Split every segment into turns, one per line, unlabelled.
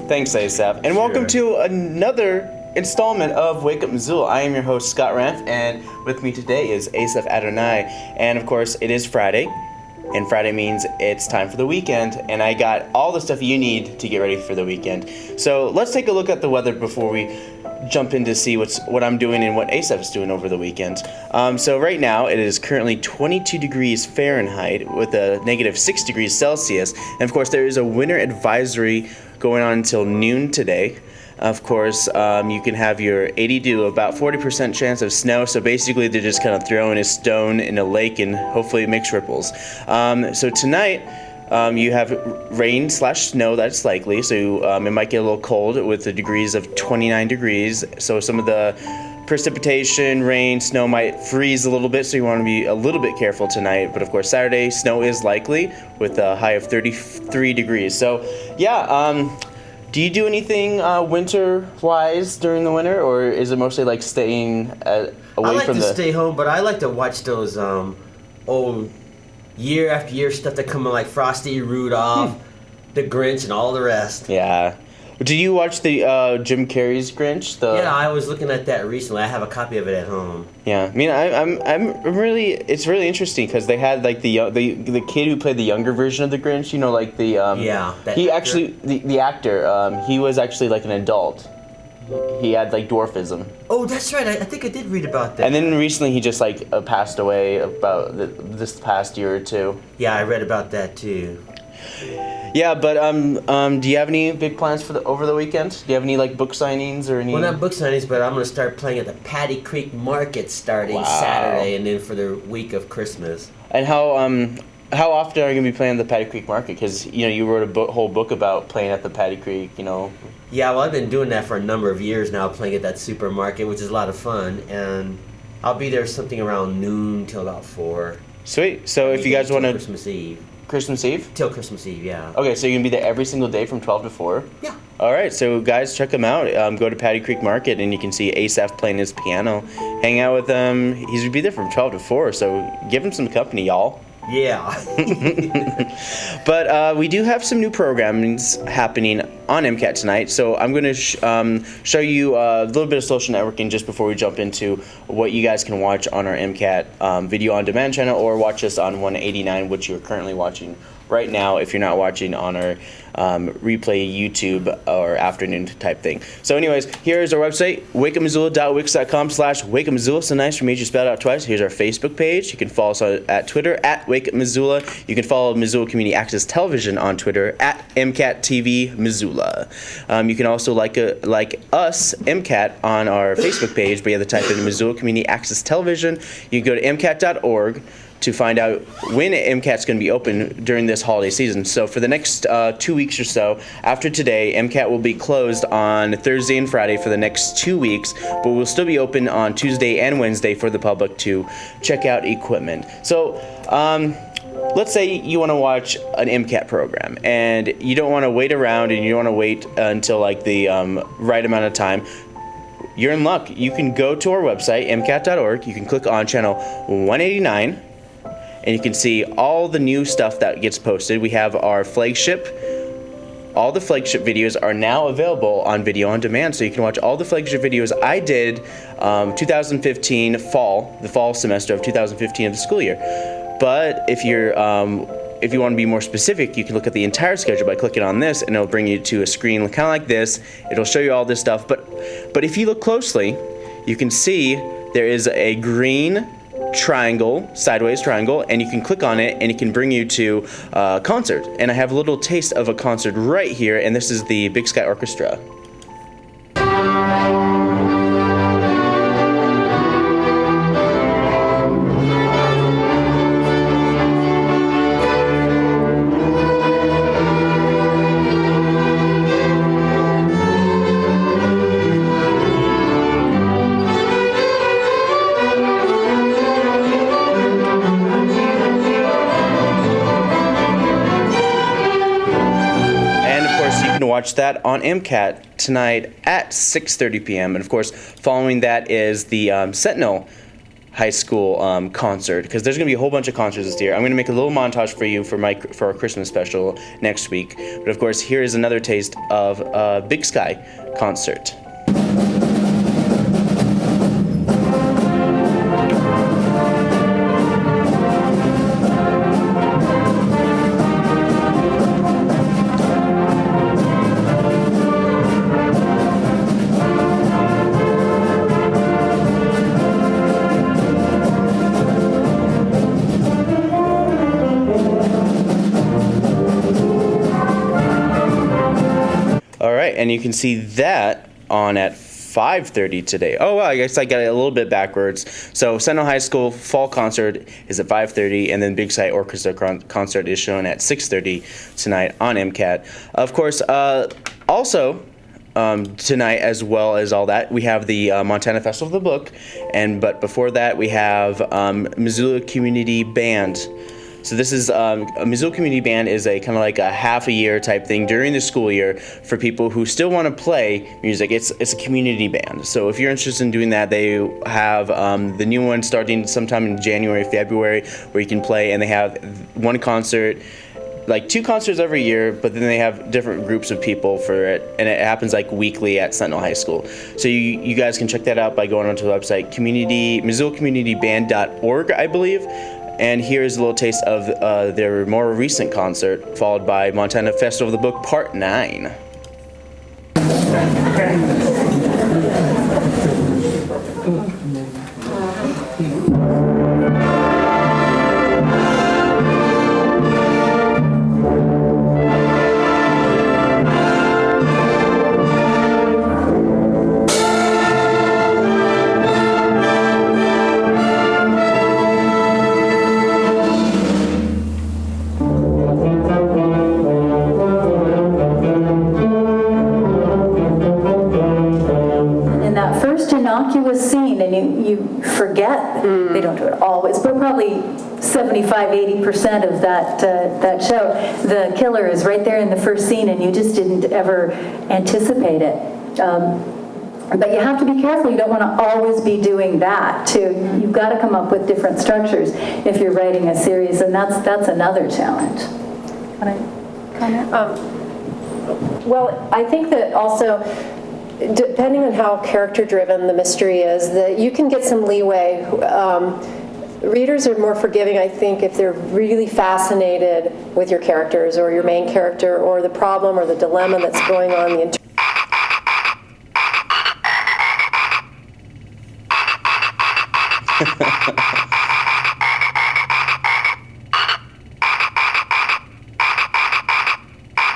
Thanks, Asaph. And welcome to another installment of Wake Up Missoula. I am your host, Scott Ranf, and with me today is Asaph Adonai. And of course, it is Friday, and Friday means it's time for the weekend, and I got all the stuff you need to get ready for the weekend. So let's take a look at the weather before we jump in to see what I'm doing and what Asaph is doing over the weekend. So right now it is currently 22 degrees Fahrenheit with a negative 6 degrees Celsius. And of course there is a winter advisory going on until noon today. Of course, you can have your 80 to about 40% chance of snow. So basically they're just kind of throwing a stone in a lake and hopefully it makes ripples. So tonight, you have rain/snow that's likely, so it might get a little cold with the degrees of 29 degrees. So some of the precipitation, rain, snow might freeze a little bit, so you want to be a little bit careful tonight. But of course, Saturday, snow is likely with a high of 33 degrees. So yeah, do you do anything winter-wise during the winter, or is it mostly like staying away from the...
I like to stay home, but I like to watch those old year after year stuff that come in, like Frosty, Rudolph, The Grinch, and all the rest.
Yeah. Do you watch the Jim Carrey's Grinch?
Yeah, I was looking at that recently. I have a copy of it at home.
Yeah, I mean, I'm really, it's really interesting because they had like the kid who played the younger version of the Grinch. You know, like the he actor. Actually the actor he was actually like an adult. He had like dwarfism.
Oh, that's right. I think I did read about that.
And then recently he just like passed away about this past year or two.
Yeah, I read about that too.
Yeah, but do you have any big plans for over the weekend? Do you have any like book signings or any?
Well, not book signings, but I'm going to start playing at the Paddy Creek Market starting Saturday, and then for the week of Christmas.
And how often are you going to be playing at the Paddy Creek Market? Because you wrote a whole book about playing at the Paddy Creek.
Yeah, well, I've been doing that for a number of years now, playing at that supermarket, which is a lot of fun, and I'll be there something around noon till about 4.
Sweet. So if you guys want to...
Christmas Eve.
Christmas Eve?
Till Christmas Eve, yeah.
Okay, so you're going to be there every single day from 12 to 4?
Yeah.
All right, so guys, check him out. Go to Paddy Creek Market, and you can see Asaph playing his piano. Hang out with him. He's going to be there from 12 to 4, so give him some company, y'all.
Yeah.
But we do have some new programmings happening on MCAT tonight, so I'm going to show you a little bit of social networking just before we jump into what you guys can watch on our MCAT video on demand channel, or watch us on 189, which you're currently watching right now if you're not watching on our replay YouTube or afternoon type thing. So anyways, here's our website, wakeupmissoula.wix.com/wakeupmissoula. So nice for me to spell it out twice. Here's our Facebook page. You can follow us at Twitter at wakeupmissoula. You can follow Missoula Community Access Television on Twitter at MCATthe Missoula. You can also like us, MCAT, on our Facebook page, but you have to type in Missoula Community Access Television. You can go to MCAT.org to find out when MCAT's going to be open during this holiday season. So for the next 2 weeks or so, after today, MCAT will be closed on Thursday and Friday for the next 2 weeks, but we'll still be open on Tuesday and Wednesday for the public to check out equipment. So let's say you want to watch an MCAT program, and you don't want to wait around, and you don't want to wait until like the right amount of time. You're in luck. You can go to our website, MCAT.org. You can click on channel 189, and you can see all the new stuff that gets posted. We have our flagship. All the flagship videos are now available on video on demand, so you can watch all the flagship videos I did 2015 fall, the fall semester of 2015 of the school year. But if you want to be more specific, you can look at the entire schedule by clicking on this, and it'll bring you to a screen kind of like this. It'll show you all this stuff. But if you look closely, you can see there is a green triangle, sideways triangle, and you can click on it, and it can bring you to a concert. And I have a little taste of a concert right here, and this is the Big Sky Orchestra. Watch that on MCAT tonight at 6:30 p.m. And of course, following that is the Sentinel High School concert, because there's going to be a whole bunch of concerts this year. I'm going to make a little montage for you for our Christmas special next week. But of course, here is another taste of a Big Sky concert. And you can see that on at 5:30 today. Oh, well, I guess I got it a little bit backwards. So Sentinel High School fall concert is at 5:30, and then Big Sky Orchestra concert is shown at 6:30 tonight on MCAT. Of course, also tonight, as well as all that, we have the Montana Festival of the Book, but before that we have Missoula Community Band. So this is a Missoula Community Band is a kind of like a half a year type thing during the school year for people who still want to play music. It's a community band. So if you're interested in doing that, they have the new one starting sometime in January, February, where you can play, and they have one concert, like 2 concerts every year, but then they have different groups of people for it, and it happens like weekly at Sentinel High School. So you guys can check that out by going onto the website, MissoulaCommunityBand.org, I believe. And here's a little taste of their more recent concert, followed by Montana Festival of the Book Part 9.
Scene, and you forget they don't do it always, but probably 75-80% of that show, the killer is right there in the first scene, and you just didn't ever anticipate it. But you have to be careful. You don't want to always be doing that too. You've got to come up with different structures if you're writing a series, and that's another challenge. Want to comment?
Well, I think that also, depending on how character-driven the mystery is, that you can get some leeway. Readers are more forgiving, I think, if they're really fascinated with your characters or your main character or the problem or the dilemma that's going on.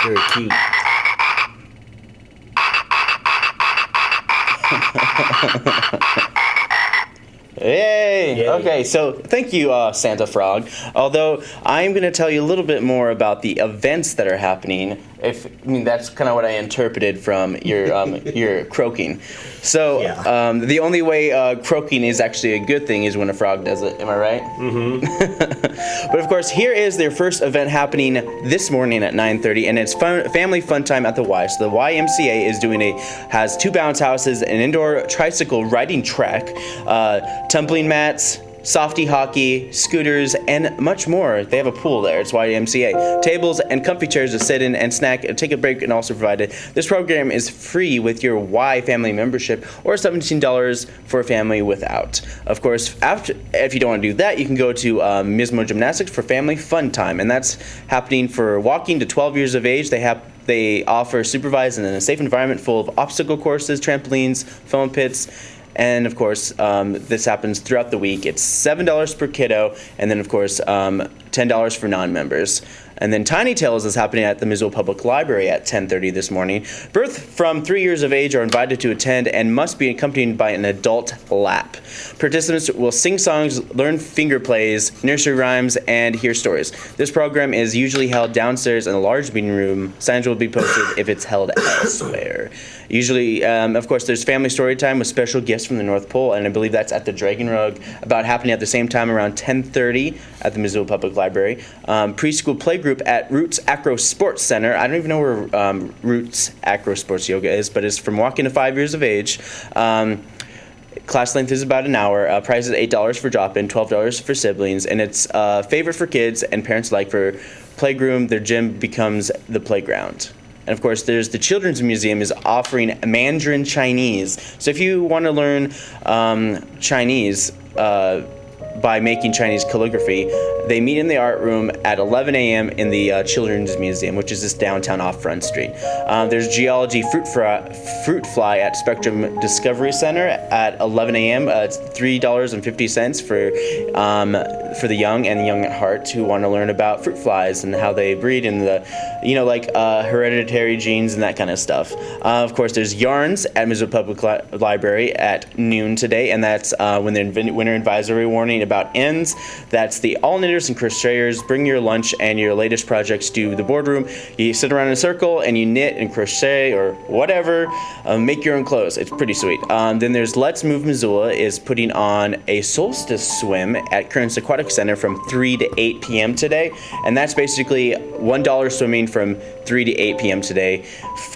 Very cute.
Yay! Yay! Okay, so thank you, Santa Frog. Although I'm going to tell you a little bit more about the events that are happening. That's kind of what I interpreted from your croaking. So
yeah.
The only way croaking is actually a good thing is when a frog does it. Am I right?
Mm-hmm.
But of course, here is their first event happening this morning at 9:30, and it's family fun time at the Y. So the YMCA has 2 bounce houses, an indoor tricycle riding track, tumbling mats, softy hockey, scooters, and much more. They have a pool there. It's YMCA. Tables and comfy chairs to sit in and snack, take a break, and also provided. This program is free with your Y family membership, or $17 for a family without. Of course, if you don't want to do that, you can go to Mismo Gymnastics for family fun time, and that's happening for walking to 12 years of age. They offer supervised and a safe environment full of obstacle courses, trampolines, foam pits. And of course, this happens throughout the week. It's $7 per kiddo, and then of course, $10 for non-members. And then Tiny Tales is happening at the Missoula Public Library at 10:30 this morning. Birth from 3 years of age are invited to attend and must be accompanied by an adult lap. Participants will sing songs, learn finger plays, nursery rhymes, and hear stories. This program is usually held downstairs in a large meeting room. Signs will be posted if it's held elsewhere. Usually, of course, there's family story time with special gifts from the North Pole, and I believe that's at the Dragon Rug, about happening at the same time around 10:30 at the Missoula Public Library. Preschool playgroup at Roots Acro Sports Center. I don't even know where Roots Acro Sports Yoga is, but it's from walking to 5 years of age. Class length is about an hour. Price is $8 for drop-in, $12 for siblings, and it's favorite for kids and parents alike. For playground, their gym becomes the playground. And of course, there's the Children's Museum is offering Mandarin Chinese. So if you want to learn Chinese by making Chinese calligraphy, they meet in the art room at 11 a.m. in the Children's Museum, which is this downtown off-Front Street. There's Geology Fruit Fly at Spectrum Discovery Center at 11 a.m. It's $3.50 for the young and young at heart who want to learn about fruit flies and how they breed and the, hereditary genes and that kind of stuff. Of course, there's Yarns at Missoula Public Library at noon today, and that's when the winter advisory warning about ends. That's the all-knitters and crocheters. Bring your lunch and your latest projects to the boardroom. You sit around in a circle and you knit and crochet or whatever. Make your own clothes. It's pretty sweet. Then there's Let's Move Missoula is putting on a solstice swim at Kearns Aquatic Center from 3 to 8 p.m. today. And that's basically $1 swimming from 3 to 8 p.m. today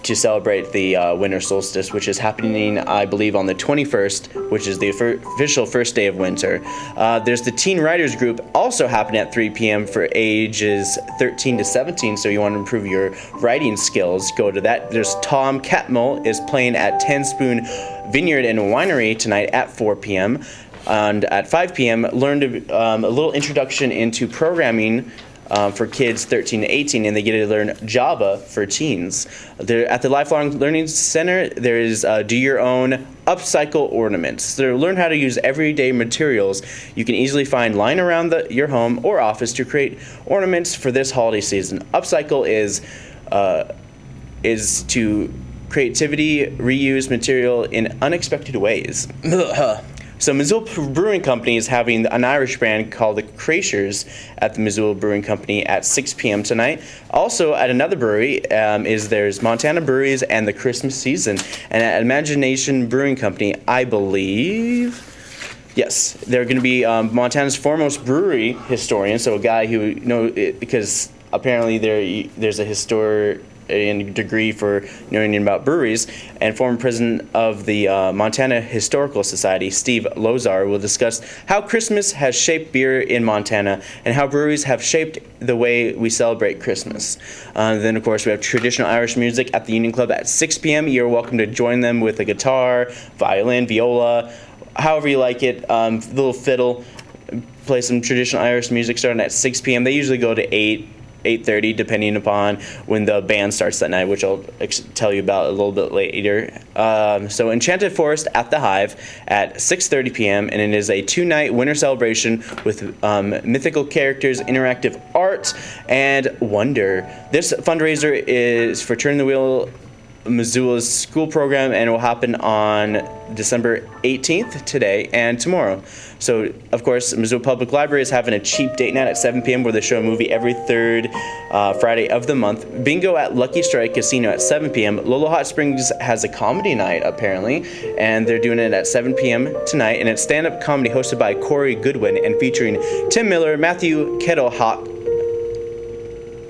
to celebrate the winter solstice, which is happening, I believe, on the 21st, which is the official first day of winter. There's the Teen Writers Group also happening at 3 p.m. for ages 13 to 17, so you want to improve your writing skills, go to that. There's Tom Catmull is playing at 10 Spoon Vineyard and Winery tonight at 4 p.m. And at 5 p.m., learn a little introduction into programming for kids 13 to 18, and they get to learn Java for teens. At the Lifelong Learning Center, there is Do Your Own Upcycle Ornaments. So learn how to use everyday materials you can easily find lying around your home or office to create ornaments for this holiday season. Upcycle is to creativity, reuse material in unexpected ways. So Missoula Brewing Company is having an Irish band called the Crashers at the Missoula Brewing Company at 6 p.m. tonight. Also at another brewery there's Montana Breweries and the Christmas Season. And at Imagination Brewing Company, I believe, yes, they're going to be Montana's foremost brewery historian. So a guy who because apparently there's a historian degree for knowing about breweries, and former president of the Montana Historical Society, Steve Lozar, will discuss how Christmas has shaped beer in Montana and how breweries have shaped the way we celebrate Christmas. Then, of course, we have traditional Irish music at the Union Club at 6 p.m. You're welcome to join them with a guitar, violin, viola, however you like it, little fiddle, play some traditional Irish music starting at 6 p.m. They usually go to 8:30, depending upon when the band starts that night, which I'll tell you about a little bit later. So Enchanted Forest at the Hive at 6:30 p.m., and it is a 2-night winter celebration with mythical characters, interactive art, and wonder. This fundraiser is for Turn the Wheel Missoula's school program, and it will happen on December 18th, today and tomorrow. So, of course, Missoula Public Library is having a cheap date night at 7 p.m. where they show a movie every third Friday of the month. Bingo at Lucky Strike Casino at 7 p.m. Lolo Hot Springs has a comedy night, apparently, and they're doing it at 7 p.m. tonight, and it's stand-up comedy hosted by Corey Goodwin and featuring Tim Miller, Matthew Kettlehawk,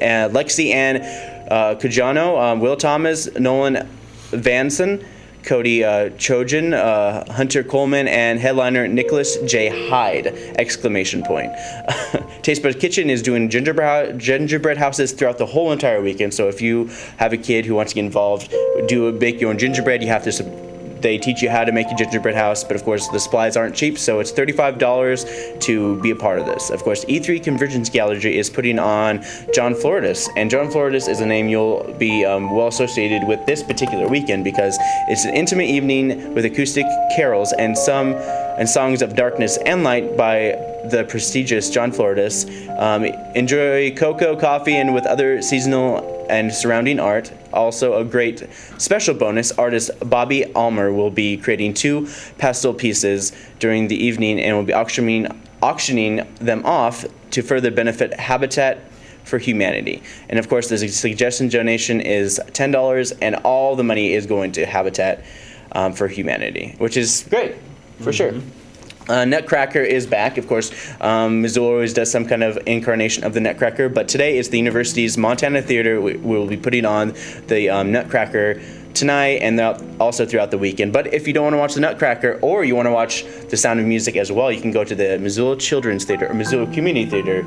Lexi Ann Cujano, Will Thomas, Nolan Vanson, Cody Trojan, Hunter Coleman, and headliner Nicholas J. Hyde! Exclamation point. Taste Bud Kitchen is doing gingerbread houses throughout the whole entire weekend. So if you have a kid who wants to get involved, bake your own gingerbread. You have to. They teach you how to make a gingerbread house, but of course the supplies aren't cheap, so it's $35 to be a part of this. Of course, E3 Convergence Gallery is putting on John Floridis, and John Floridis is a name you'll be well associated with this particular weekend because it's an intimate evening with acoustic carols and songs of darkness and light by the prestigious John Floridis. Enjoy cocoa, coffee, and with other seasonal and surrounding art. Also a great special bonus, artist Bobby Almer will be creating 2 pastel pieces during the evening and will be auctioning them off to further benefit Habitat for Humanity. And of course, the suggestion donation is $10, and all the money is going to Habitat for Humanity, which is great, for sure. Nutcracker is back. Of course, Missoula always does some kind of incarnation of the Nutcracker, but today is the university's Montana Theater. We will be putting on the Nutcracker tonight and also throughout the weekend. But if you don't want to watch the Nutcracker or you want to watch The Sound of Music as well, you can go to the Missoula Children's Theater or Missoula Community Theater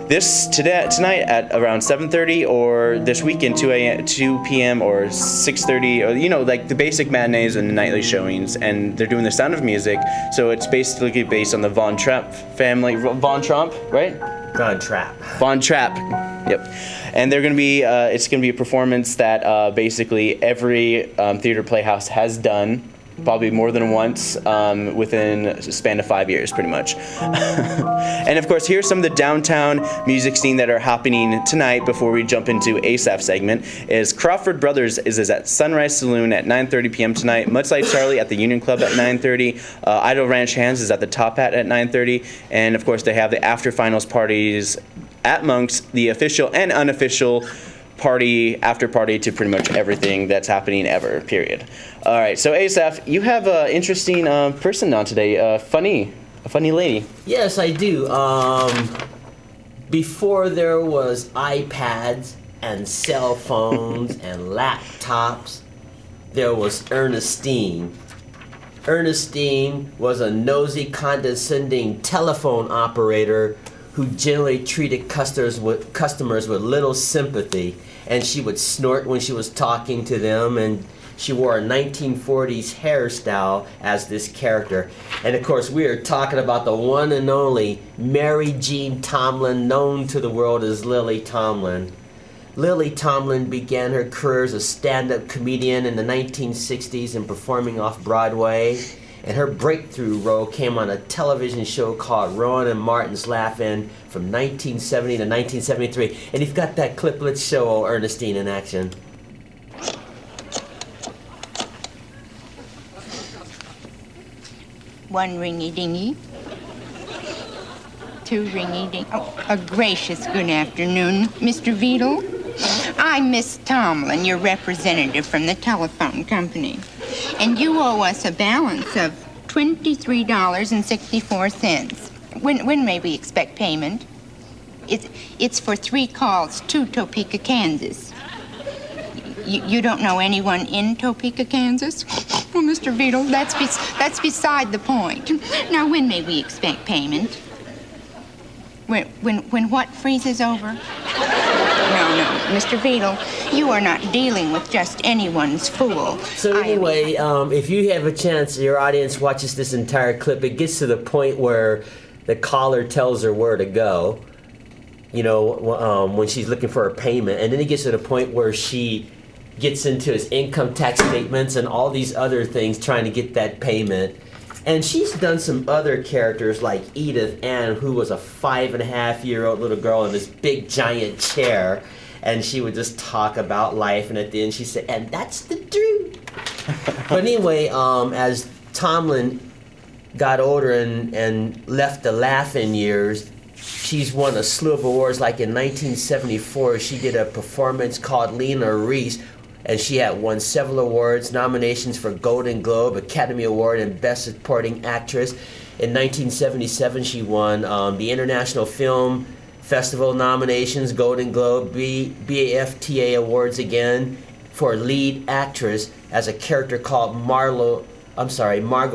tonight at around 7:30, or this weekend 2 p.m. or 6:30, or like the basic matinees and nightly showings. And they're doing The Sound of Music, so it's basically based on the Von Trapp family. Von Trapp, right? Von Trapp. Yep. And they're going to be. It's going to be a performance that basically every theater playhouse has done. Probably more than once within a span of 5 years, pretty much. And of course, here's some of the downtown music scene that are happening tonight before we jump into Asaph segment. Is Crawford Brothers is at Sunrise Saloon at 9:30 p.m. tonight. Mudslide Charlie at the Union Club at 9:30. Idle Ranch Hands is at the Top Hat at 9:30. And of course, they have the after finals parties at Monk's, the official and unofficial after party to pretty much everything that's happening ever, period. All right, so Asaph, you have an interesting person on today, a funny lady.
Yes, I do. Before there was iPads and cell phones and laptops, there was Ernestine. Ernestine was a nosy, condescending telephone operator who generally treated customers with little sympathy, and she would snort when she was talking to them, and she wore a 1940s hairstyle as this character. And of course, we are talking about the one and only Mary Jean Tomlin, known to the world as Lily Tomlin. Lily Tomlin began her career as a stand-up comedian in the 1960s and performing off Broadway. And her breakthrough role came on a television show called Rowan and Martin's Laugh-In from 1970 to 1973. And you've got that clip, let's show Ernestine in action.
One ringy-dingy. Two ringy-ding. Oh, a gracious good afternoon, Mr. Veedle. I'm Miss Tomlin, your representative from the telephone company. And you owe us a balance of $23.64. When may we expect payment? It's for 3 calls to Topeka, Kansas. You don't know anyone in Topeka, Kansas? Well, Mr. Veedle, that's beside the point. Now, when may we expect payment? When what freezes over? No, Mr. Veedle, you are not dealing with just anyone's fool.
So anyway, if you have a chance, your audience watches this entire clip, it gets to the point where the caller tells her where to go, when she's looking for a payment, and then it gets to the point where she gets into his income tax statements and all these other things trying to get that payment. And she's done some other characters like Edith Ann, who was a 5.5-year-old little girl in this big giant chair, and she would just talk about life, and at the end she said, and that's the truth. But anyway, as Tomlin got older and left the Laugh-In years, she's won a slew of awards. Like in 1974, she did a performance called Lena Reese, and she had won several awards, nominations for Golden Globe, Academy Award, and Best Supporting Actress. In 1977, she won the International Film Festival nominations, Golden Globe, BAFTA Awards again for Lead Actress as a character called Margot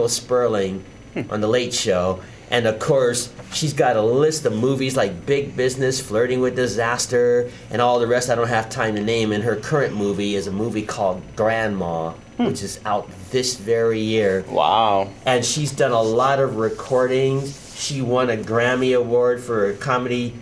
Sperling on The Late Show. And of course, she's got a list of movies like Big Business, Flirting with Disaster, and all the rest I don't have time to name. And her current movie is a movie called Grandma, which is out this very year.
Wow.
And she's done a lot of recordings. She won a Grammy Award for a comedy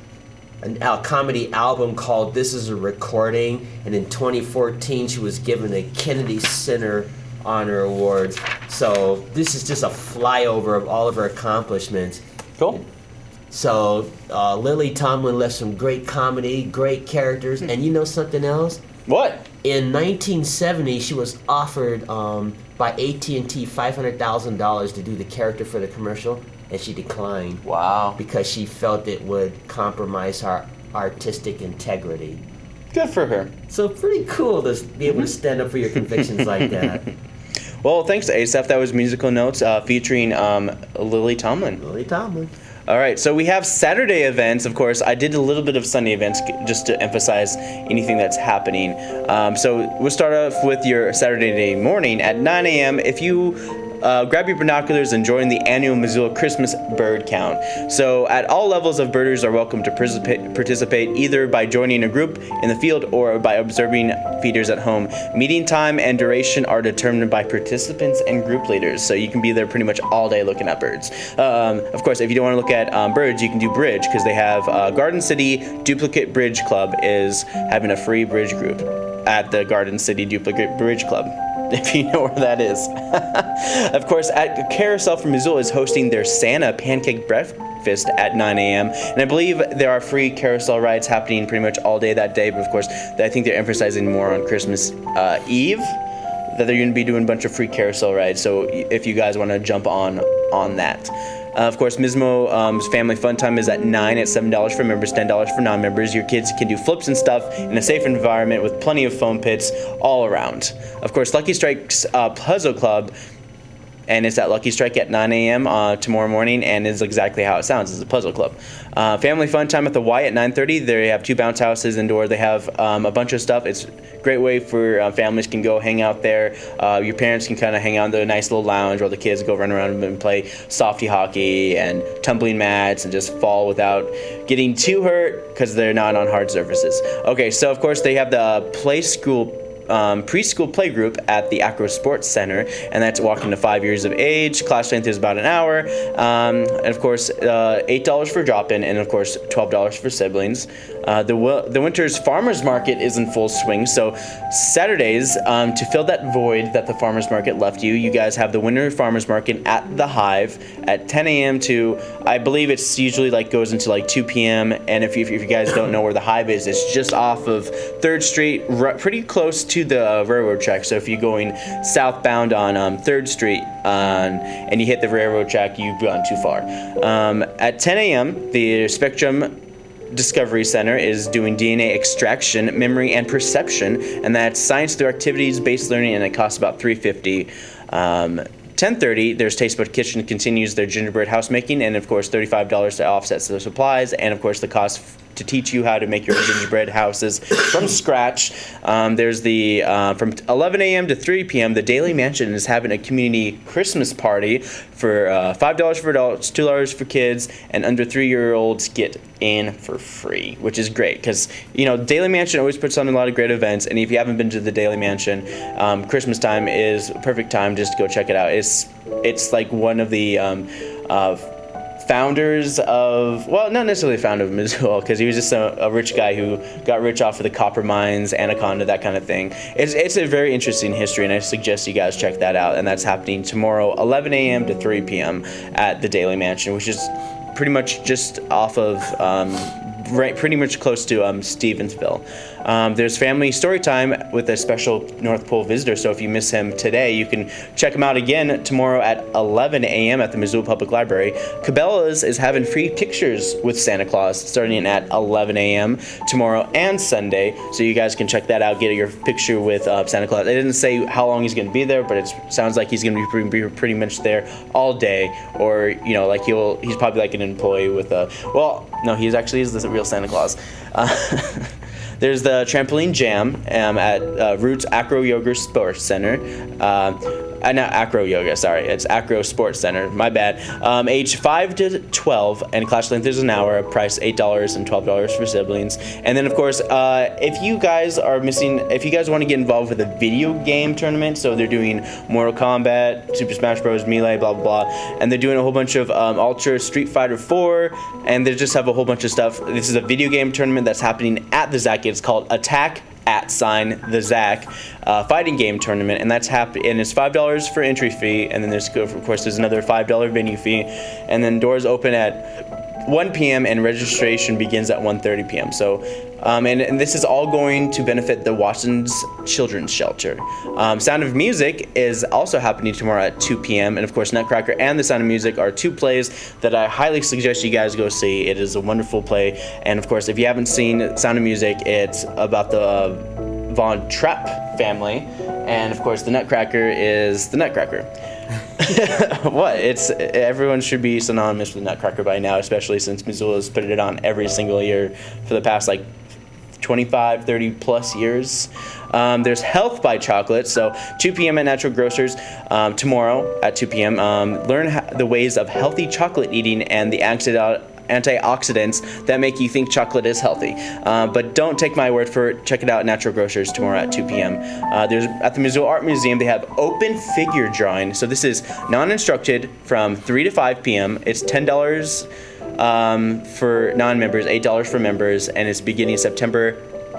album called This Is a Recording. And in 2014, she was given a Kennedy Center Honor Awards. So this is just a flyover of all of her accomplishments.
Cool.
So Lily Tomlin left some great comedy, great characters, and you know something else?
What?
In 1970, she was offered by AT&T $500,000 to do the character for the commercial, and she declined.
Wow.
Because she felt it would compromise her artistic integrity.
Good for her.
So pretty cool to be able to stand up for your convictions like that.
Well, thanks to Asaph. That was Musical Notes featuring Lily Tomlin.
Lily Tomlin.
All right, so we have Saturday events. Of course, I did a little bit of Sunday events just to emphasize anything that's happening. So we'll start off with your Saturday morning at 9 a.m. If you grab your binoculars and join the annual Missoula Christmas bird count. So at all levels of birders are welcome to participate either by joining a group in the field or by observing feeders at home. Meeting time and duration are determined by participants and group leaders, so you can be there pretty much all day looking at birds. Of course, if you don't want to look at birds, you can do bridge, because they have Garden City Duplicate Bridge Club is having a free bridge group at the Garden City Duplicate Bridge Club, if you know where that is. Of course, at Carousel from Missoula is hosting their Santa Pancake Breakfast at 9 a.m. And I believe there are free carousel rides happening pretty much all day that day. But of course, I think they're emphasizing more on Christmas Eve, that they're going to be doing a bunch of free carousel rides. So if you guys want to jump on that. Of course, Mismo's Family Fun Time is at 9 at $7 for members, $10 for non-members. Your kids can do flips and stuff in a safe environment with plenty of foam pits all around. Of course, Lucky Strike's Puzzle Club, and it's at Lucky Strike at 9 a.m. Tomorrow morning, and is exactly how it sounds. It's a puzzle club. Family Fun Time at the Y at 9:30. They have 2 bounce houses indoor. They have a bunch of stuff. It's a great way for families can go hang out there. Your parents can kind of hang out in the nice little lounge while the kids go run around and play softy hockey and tumbling mats and just fall without getting too hurt because they're not on hard surfaces. Okay, so of course they have the preschool playgroup at the Acro Sports Center, and that's walking to 5 years of age. Class length is about an hour, and of course $8 for drop-in, and of course $12 for siblings. The winter's farmers market is in full swing, so Saturdays, to fill that void that the farmers market left you guys have the winter farmers market at the Hive at 10 a.m. to, I believe it's usually goes into 2 p.m. And if you guys don't know where the Hive is, it's just off of 3rd Street, pretty close to the railroad track. So if you're going southbound on 3rd Street and you hit the railroad track, you've gone too far. At 10 a.m., the Spectrum Discovery Center is doing DNA extraction, memory, and perception, and that's science through activities-based learning, and it costs about $3.50. 10:30, there's Taste Bud Kitchen continues their gingerbread house making, and of course $35 to offset the supplies, and of course the cost to teach you how to make your gingerbread houses from scratch. There's the from 11 a.m. to 3 p.m. the Daily Mansion is having a community Christmas party for $5 for adults, $2 for kids, and under 3-year-olds get in for free, which is great because Daily Mansion always puts on a lot of great events, and if you haven't been to the Daily Mansion, Christmas time is a perfect time just to go check it out. It's like one of the founders of, well, not necessarily founder of Missoula, because he was just a rich guy who got rich off of the copper mines, Anaconda, that kind of thing. It's a very interesting history, and I suggest you guys check that out, and that's happening tomorrow, 11 a.m. to 3 p.m. at the Daily Mansion, which is pretty much just off of pretty much close to Stevensville. There's family story time with a special North Pole visitor, so if you miss him today, you can check him out again tomorrow at 11 a.m. at the Missoula Public Library. Cabela's is having free pictures with Santa Claus starting at 11 a.m. tomorrow and Sunday, so you guys can check that out, get your picture with Santa Claus. They didn't say how long he's going to be there, but it sounds like he's going to be pretty much there all day, or he's probably like an employee with no, he actually is the real Santa Claus. There's the Trampoline Jam at Roots Acro Yoga Sports Center. Not Acro Yoga, sorry. It's Acro Sports Center. My bad. Age 5 to 12, and class length is an hour. Price $8 and $12 for siblings. And then, of course, if you guys want to get involved with a video game tournament, so they're doing Mortal Kombat, Super Smash Bros., Melee, blah, blah, blah, and they're doing a whole bunch of Ultra Street Fighter 4, and they just have a whole bunch of stuff. This is a video game tournament that's happening at the ZAC. It's called Attack @ the ZAC fighting game tournament, and that's and it's $5 for entry fee, and then there's another $5 venue fee, and then doors open at 1 p.m. and registration begins at 1:30 p.m. So and this is all going to benefit the Watson's Children's Shelter. Sound of Music is also happening tomorrow at 2 p.m. and of course Nutcracker and The Sound of Music are 2 plays that I highly suggest you guys go see. It is a wonderful play, and of course if you haven't seen Sound of Music, it's about the Von Trapp family, and of course the Nutcracker is the Nutcracker. What? Everyone should be synonymous with Nutcracker by now, especially since Missoula's put it on every single year for the past 25, 30 plus years. There's Health by Chocolate, so 2 p.m. at Natural Grocers tomorrow at 2 p.m. Learn the ways of healthy chocolate eating and the antioxidants that make you think chocolate is healthy. But don't take my word for it. Check it out at Natural Grocers tomorrow at 2 p.m. There's at the Missoula Art Museum, they have open figure drawing. So this is non-instructed from 3 to 5 p.m. It's $10 for non-members, $8 for members, and it's beginning September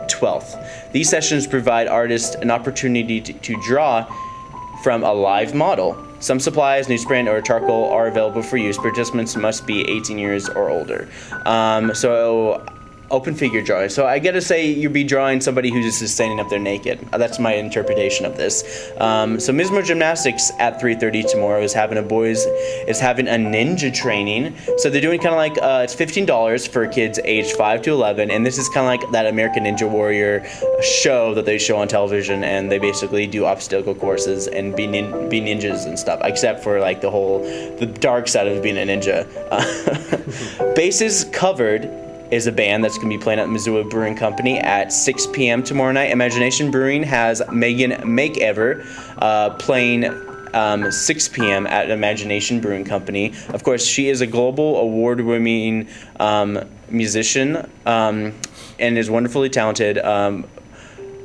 12th. These sessions provide artists an opportunity to draw from a live model. Some supplies, newsprint, or charcoal are available for use. Participants must be 18 years or older. So open figure drawing. So I gotta say, you'd be drawing somebody who's just standing up there naked. That's my interpretation of this. So Mismo Gymnastics at 3:30 tomorrow is having a ninja training. So they're doing kind of like it's $15 for kids aged 5 to 11, and this is kind of like that American Ninja Warrior show that they show on television, and they basically do obstacle courses and be ninjas and stuff, except for like the dark side of being a ninja. Bases Covered is a band that's going to be playing at Missoula Brewing Company at 6 p.m. tomorrow night. Imagination Brewing has Megan McEver playing 6 p.m. at Imagination Brewing Company. Of course, she is a global award-winning musician and is wonderfully talented.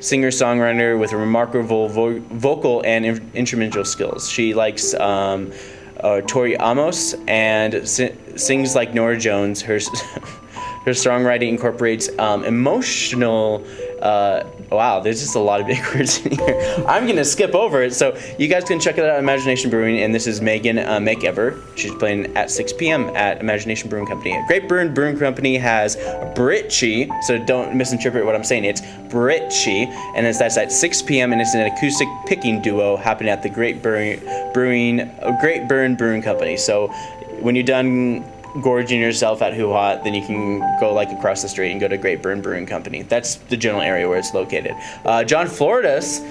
Singer-songwriter with remarkable vocal and instrumental skills. She likes Tori Amos and sings like Nora Jones. Her songwriting incorporates emotional. Wow, there's just a lot of big words in here. I'm gonna skip over it, so you guys can check it out at Imagination Brewing. And this is Megan McEver. She's playing at 6 p.m. at Imagination Brewing Company. Great Brewing Company has Britchie, so don't misinterpret what I'm saying. It's Britchie, and that's at 6 p.m. and it's an acoustic picking duo happening at the Great Burn Brewing Company. So when you're done gorging yourself at Hoo Ha, then you can go across the street and go to Great Burn Brewing Company. That's the general area where it's located. John Floridas,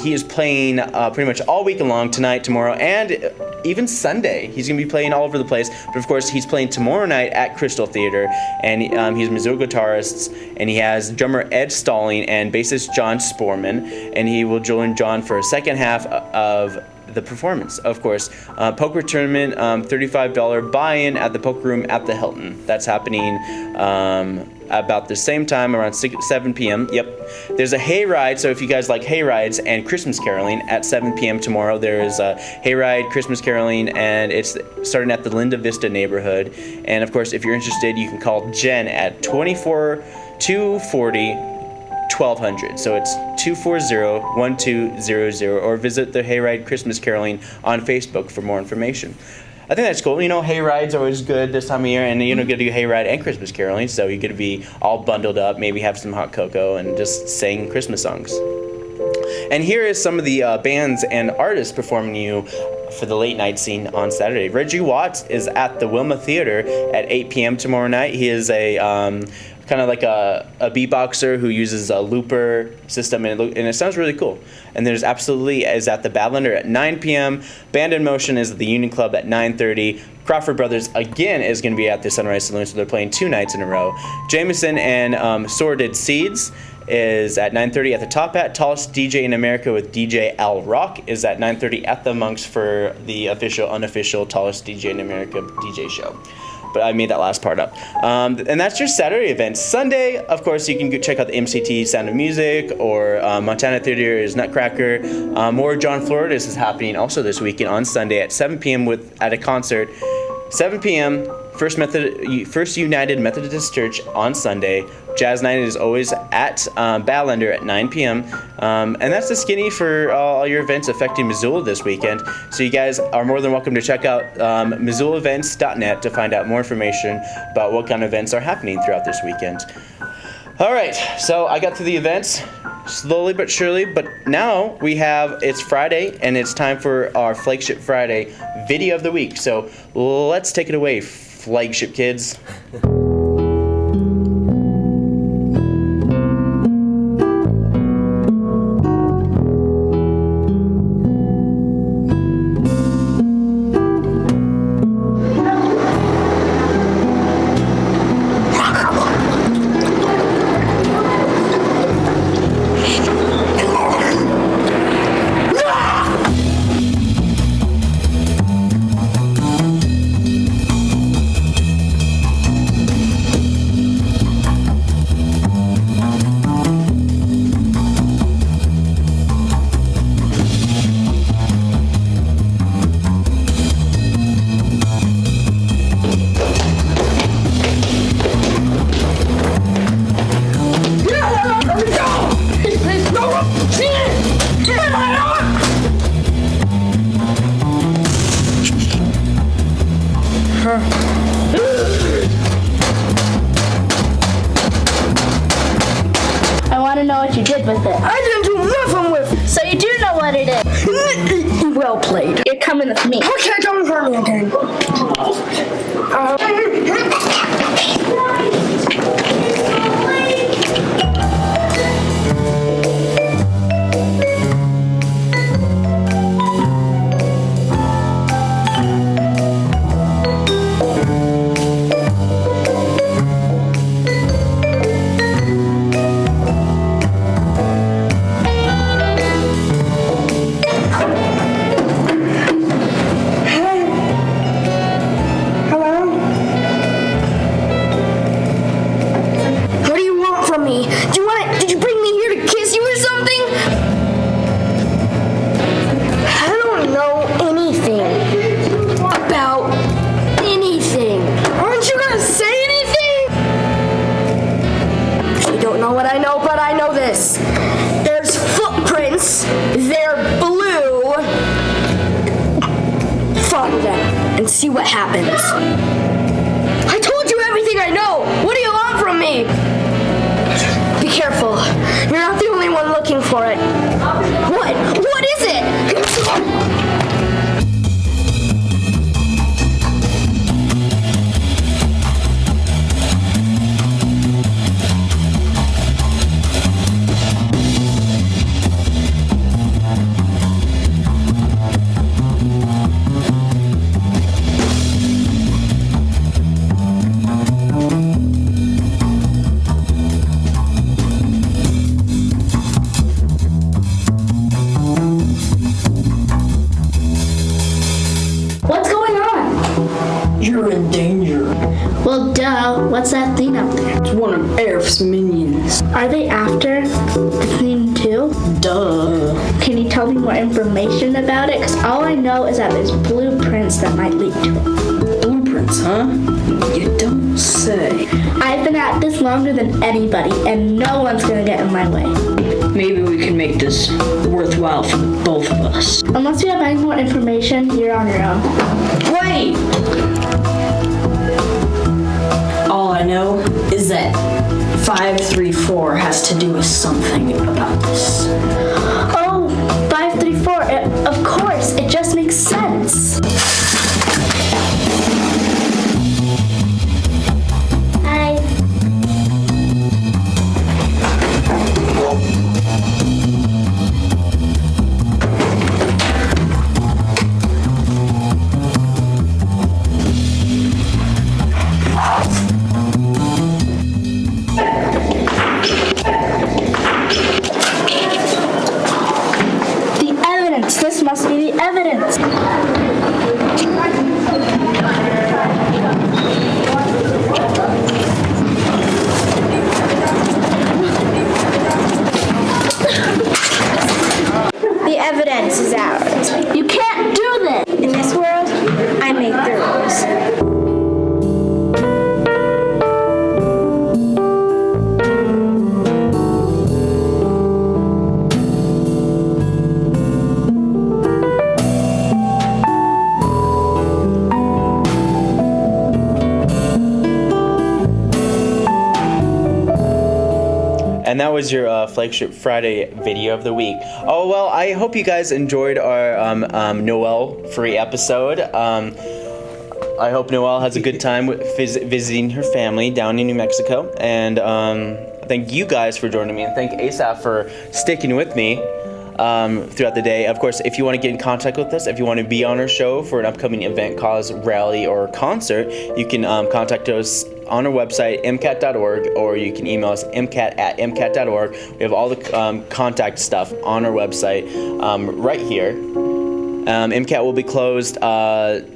he is playing pretty much all week long, tonight, tomorrow, and even Sunday. He's going to be playing all over the place, but of course he's playing tomorrow night at Crystal Theater, and he's Missoula guitarist, and he has drummer Ed Stalling and bassist John Sporman, and he will join John for a second half of the performance. Of course, poker tournament, $35 buy-in at the poker room at the Hilton. That's happening about the same time, around 7 p.m. Yep. There's a hayride, so if you guys like hayrides and Christmas caroling, at 7 p.m. tomorrow there is a hayride, Christmas caroling, and it's starting at the Linda Vista neighborhood. And of course, if you're interested, you can call Jen at 240-1200. So it's 240-1200, or visit the Hayride Christmas Caroling on Facebook for more information. I think that's cool. Hayride's always good this time of year, and get to do hayride and Christmas caroling, so you get to be all bundled up, maybe have some hot cocoa, and just sing Christmas songs. And here is some of the bands and artists performing you for the late night scene on Saturday. Reggie Watts is at the Wilma Theater at 8 p.m. tomorrow night. He is a kind of like a beatboxer who uses a looper system, and it sounds really cool. And there's Absolutely is at the Badlander at 9 p.m. Band in Motion is at the Union Club at 9:30. Crawford Brothers again is going to be at the Sunrise Saloon, so they're playing 2 nights in a row. Jameson and Sordid Seeds is at 9:30 at the Top Hat. Tallest DJ in America with DJ Al Rock is at 9:30 at the Monks for the unofficial Tallest DJ in America DJ show. But I made that last part up. And that's your Saturday event. Sunday, of course, you can go check out the MCT Sound of Music, or Montana Theater is Nutcracker. More John Floridas is happening also this weekend on Sunday at 7 p.m. at a concert. 7 p.m. First United Methodist Church on Sunday. Jazz Night is always at Badlander at 9 p.m. And that's the skinny for all your events affecting Missoula this weekend. So you guys are more than welcome to check out MissoulaEvents.net to find out more information about what kind of events are happening throughout this weekend. All right, so I got through the events slowly but surely, but now it's Friday, and it's time for our Flagship Friday video of the week. So let's take it away, Flagship kids.
with me.
Okay, don't hurt me again. There's footprints. They're blue. Follow them and see what happens. I told you everything I know. What do you want from me? Be careful. You're not the only one looking for it. What? What is it?
What's that thing up there?
It's one of Airf's minions.
Are they after the thing too?
Duh.
Can you tell me more information about it? Because all I know is that there's blueprints that might lead to it.
Blueprints, huh? You don't say.
I've been at this longer than anybody, and no one's gonna get in my way.
Maybe we can make this worthwhile for both of us.
Unless you have any more information, you're on your own.
Wait! All I know is that 534 has to do with something about this.
Oh, 534, of course, it just makes sense. Hi. This must be the evidence. The evidence is ours. You can't do this. In this world, I make the rules.
And that was your Flagship Friday video of the week. Oh, well, I hope you guys enjoyed our Noelle free episode. I hope Noelle has a good time visiting her family down in New Mexico. And thank you guys for joining me. And thank Asaph for sticking with me throughout the day. Of course, if you want to get in contact with us, if you want to be on our show for an upcoming event, cause, rally, or concert, you can contact us on our website, MCAT.org, or you can email us, MCAT@MCAT.org. We have all the contact stuff on our website right here. MCAT will be closed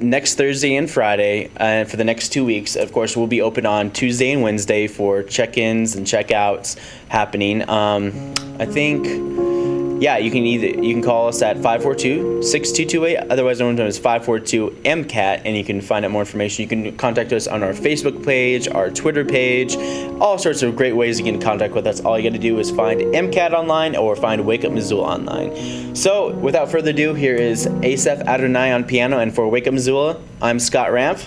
next Thursday and Friday, and for the next 2 weeks. Of course, we'll be open on Tuesday and Wednesday for check-ins and check-outs happening. I think... Yeah, you can call us at 542-6228, otherwise known as 542-MCAT, and you can find out more information. You can contact us on our Facebook page, our Twitter page, all sorts of great ways you can contact with us. All you got to do is find MCAT online or find Wake Up Missoula online. So, without further ado, here is Asaph Adonai on piano, and for Wake Up Missoula, I'm Scott Ramp.